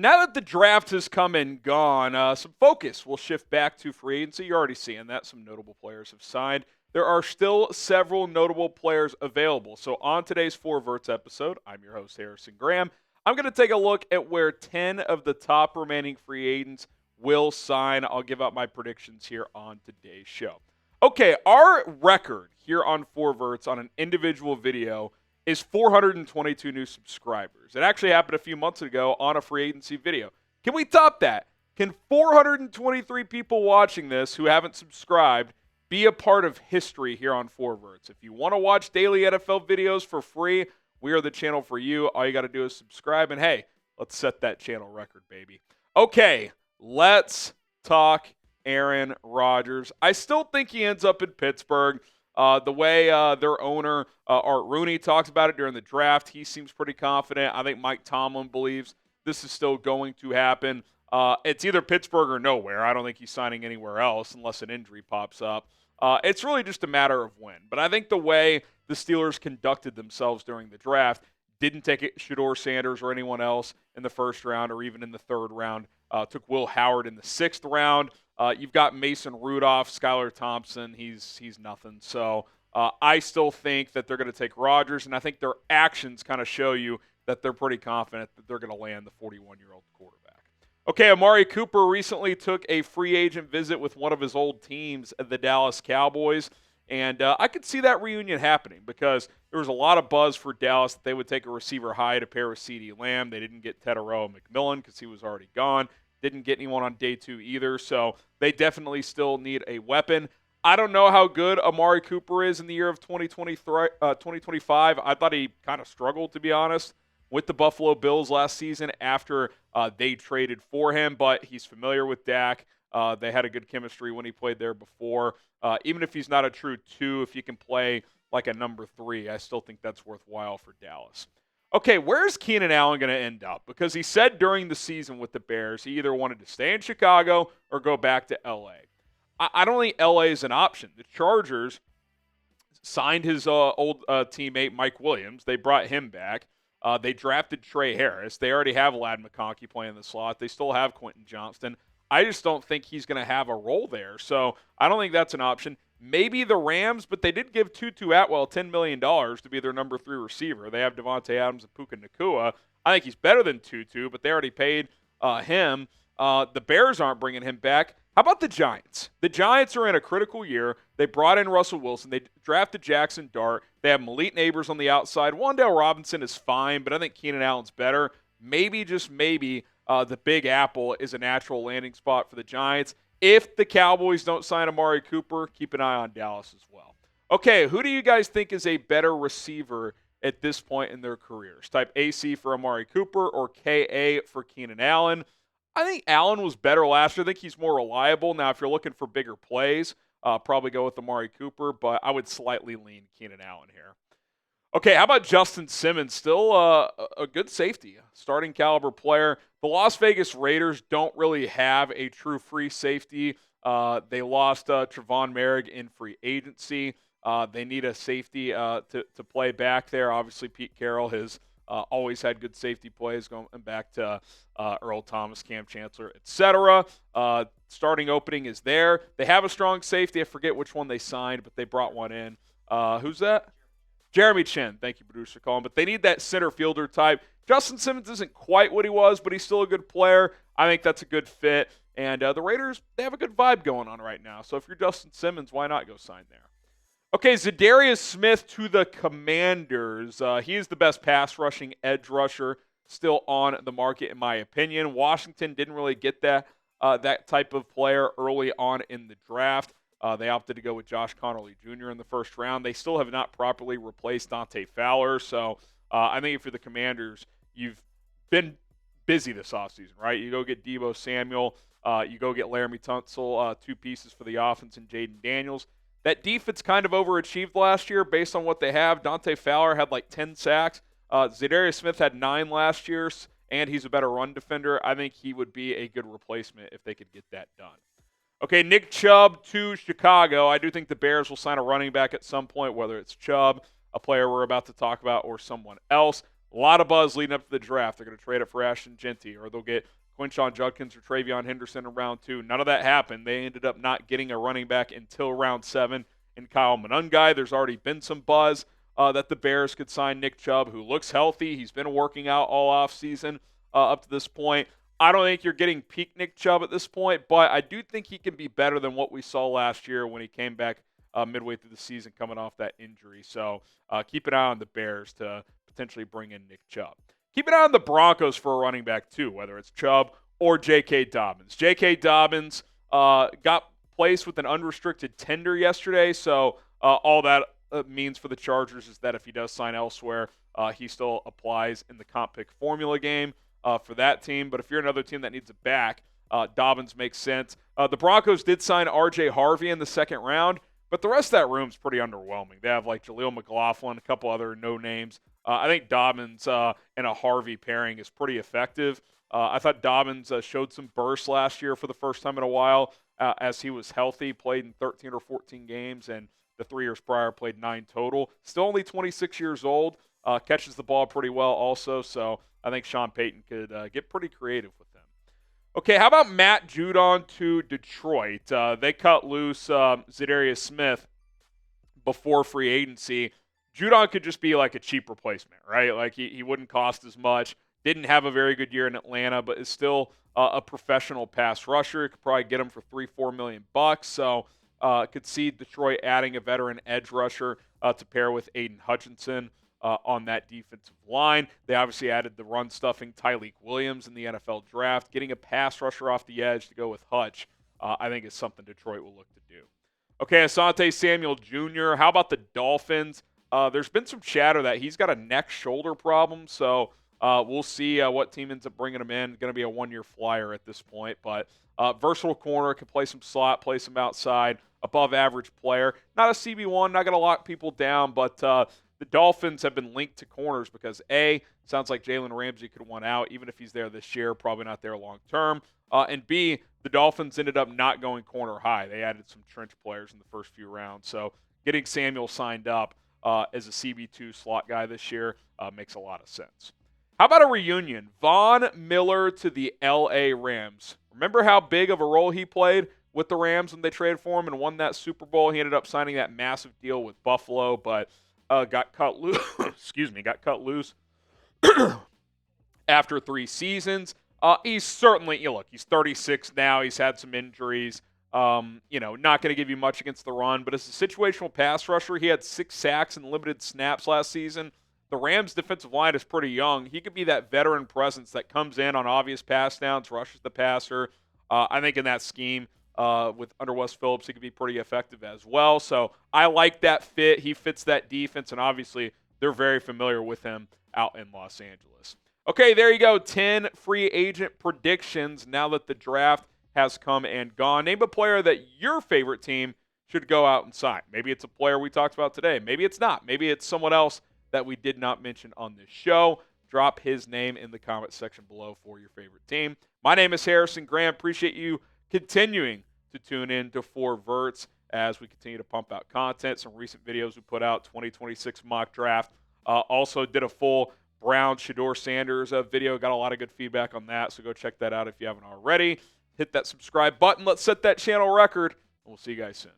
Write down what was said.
now that the draft has come and gone, some focus will shift back to free agency. You're already seeing that. Some notable players have signed. There are still several notable players available. So on today's Four Verts episode, I'm your host, Harrison Graham. I'm going to take a look at where 10 of the top remaining free agents will sign. I'll give out my predictions here on today's show. Okay, our record here on Four Verts on an individual video is 422 new subscribers. It actually happened a few months ago on a free agency video. Can we top that? Can 423 people watching this who haven't subscribed be a part of history here on Four Verts? If you want to watch daily NFL videos for free, we are the channel for you. All you got to do is subscribe, and hey, let's set that channel record, baby. Okay, let's talk Aaron Rodgers. I still think he ends up in Pittsburgh. The way their owner, Art Rooney, talks about it during the draft, he seems pretty confident. I think Mike Tomlin believes this is still going to happen. It's either Pittsburgh or nowhere. I don't think he's signing anywhere else unless an injury pops up. It's really just a matter of when. But I think the way the Steelers conducted themselves during the draft, didn't take it Shedeur Sanders or anyone else in the first round or even in the third round. Took Will Howard in the sixth round. You've got Mason Rudolph, Skylar Thompson. He's nothing. So I still think that they're going to take Rodgers, and I think their actions kind of show you that they're pretty confident that they're going to land the 41-year-old quarterback. Okay, Amari Cooper recently took a free agent visit with one of his old teams, the Dallas Cowboys, and I could see that reunion happening because there was a lot of buzz for Dallas that they would take a receiver high to pair with CeeDee Lamb. They didn't get Teteroa McMillan because he was already gone. Didn't get anyone on day two either, so they definitely still need a weapon. I don't know how good Amari Cooper is in the year of 2025. I thought he kind of struggled, to be honest, with the Buffalo Bills last season after they traded for him, but he's familiar with Dak. They had a good chemistry when he played there before. Even if he's not a true 2, if you can play like a number 3, I still think that's worthwhile for Dallas. Okay, where's Keenan Allen going to end up? Because he said during the season with the Bears he either wanted to stay in Chicago or go back to L.A. I don't think L.A. is an option. The Chargers signed his old teammate Mike Williams. They brought him back. They drafted Trey Harris. They already have Ladd McConkey playing the slot. They still have Quentin Johnston. I just don't think he's going to have a role there. So I don't think that's an option. Maybe the Rams, but they did give Tutu Atwell $10 million to be their number 3 receiver. They have Devontae Adams and Puka Nacua. I think he's better than Tutu, but they already paid him. The Bears aren't bringing him back. How about the Giants? The Giants are in a critical year. They brought in Russell Wilson. They drafted Jackson Dart. They have Malik Neighbors on the outside. Wan'Dale Robinson is fine, but I think Keenan Allen's better. Maybe, just maybe, the Big Apple is a natural landing spot for the Giants. If the Cowboys don't sign Amari Cooper, keep an eye on Dallas as well. Okay, who do you guys think is a better receiver at this point in their careers? Type AC for Amari Cooper or KA for Keenan Allen. I think Allen was better last year. I think he's more reliable. Now, if you're looking for bigger plays, probably go with Amari Cooper, but I would slightly lean Keenan Allen here. Okay, how about Justin Simmons? Still a good safety, starting caliber player. The Las Vegas Raiders don't really have a true free safety. They lost Trevon Merrick in free agency. They need a safety to play back there. Obviously, Pete Carroll has always had good safety plays going back to Earl Thomas, Cam Chancellor, etc. Starting opening is there. They have a strong safety. I forget which one they signed, but they brought one in. Who's that? Jeremy Chin. Thank you, producer Colin. But they need that center fielder type. Justin Simmons isn't quite what he was, but he's still a good player. I think that's a good fit. And the Raiders, they have a good vibe going on right now. So if you're Justin Simmons, why not go sign there? Okay, Za'Darius Smith to the Commanders. He is the best pass rushing edge rusher still on the market, in my opinion. Washington didn't really get that type of player early on in the draft. They opted to go with Josh Connolly Jr. in the first round. They still have not properly replaced Dante Fowler. So I think if you're the Commanders, you've been busy this offseason, right? You go get Deebo Samuel. You go get Laramie Tunsil, 2 pieces for the offense, and Jaden Daniels. That defense kind of overachieved last year based on what they have. Dante Fowler had like 10 sacks. Za'Darius Smith had 9 last year, and he's a better run defender. I think he would be a good replacement if they could get that done. Okay, Nick Chubb to Chicago. I do think the Bears will sign a running back at some point, whether it's Chubb, a player we're about to talk about, or someone else. A lot of buzz leading up to the draft. They're going to trade it for Ashton Genty, or they'll get Quinshon Judkins or Travion Henderson in round 2. None of that happened. They ended up not getting a running back until round 7 in Kyle Monungai. There's already been some buzz that the Bears could sign Nick Chubb, who looks healthy. He's been working out all offseason up to this point. I don't think you're getting peak Nick Chubb at this point, but I do think he can be better than what we saw last year when he came back midway through the season coming off that injury. So keep an eye on the Bears to potentially bring in Nick Chubb. Keep an eye on the Broncos for a running back too, whether it's Chubb or J.K. Dobbins. J.K. Dobbins got placed with an unrestricted tender yesterday, so all that means for the Chargers is that if he does sign elsewhere, he still applies in the comp pick formula game for that team. But if you're another team that needs a back, Dobbins makes sense. The Broncos did sign R.J. Harvey in the second round, but the rest of that room's pretty underwhelming. They have like Jaleel McLaughlin, a couple other no names. I think Dobbins and a Harvey pairing is pretty effective. I thought Dobbins showed some burst last year for the first time in a while as he was healthy, played in 13 or 14 games, and the 3 years prior played 9 total. Still only 26 years old, catches the ball pretty well also, so I think Sean Payton could get pretty creative with them. Okay, how about Matt Judon to Detroit? They cut loose Za'Darius Smith before free agency. Judon could just be like a cheap replacement, right? Like he wouldn't cost as much. Didn't have a very good year in Atlanta, but is still a professional pass rusher. Could probably get him for $3-4 million. So could see Detroit adding a veteran edge rusher to pair with Aiden Hutchinson on that defensive line. They obviously added the run-stuffing Tyleik Williams in the NFL draft. Getting a pass rusher off the edge to go with Hutch, I think is something Detroit will look to do. Okay, Asante Samuel Jr., how about the Dolphins? There's been some chatter that he's got a neck-shoulder problem, so we'll see what team ends up bringing him in. Going to be a one-year flyer at this point, but versatile corner, can play some slot, play some outside, above-average player. Not a CB1, not going to lock people down, but the Dolphins have been linked to corners because, A, sounds like Jalen Ramsey could want out, even if he's there this year, probably not there long-term, and B, the Dolphins ended up not going corner high. They added some trench players in the first few rounds, so getting Samuel signed up as a CB2 slot guy this year makes a lot of sense. How about a reunion? Von Miller to the L.A. Rams. Remember how big of a role he played with the Rams when they traded for him and won that Super Bowl? He ended up signing that massive deal with Buffalo, but got cut loose. Got cut loose after 3 seasons. He's certainly, he's 36 now. He's had some injuries. Not going to give you much against the run, but as a situational pass rusher, he had 6 sacks and limited snaps last season. The Rams' defensive line is pretty young. He could be that veteran presence that comes in on obvious pass downs, rushes the passer. I think in that scheme with under Wes Phillips, he could be pretty effective as well. So I like that fit. He fits that defense, and obviously they're very familiar with him out in Los Angeles. Okay, there you go. 10 free agent predictions now that the draft has come and gone. Name a player that your favorite team should go out and sign. Maybe it's a player we talked about today. Maybe it's not. Maybe it's someone else that we did not mention on this show. Drop his name in the comment section below for your favorite team. My name is Harrison Graham. Appreciate you continuing to tune in to 4 Verts as we continue to pump out content. Some recent videos we put out, 2026 mock draft. Also did a full Brown Shedeur Sanders video. Got a lot of good feedback on that, so go check that out if you haven't already. Hit that subscribe button. Let's set that channel record, and we'll see you guys soon.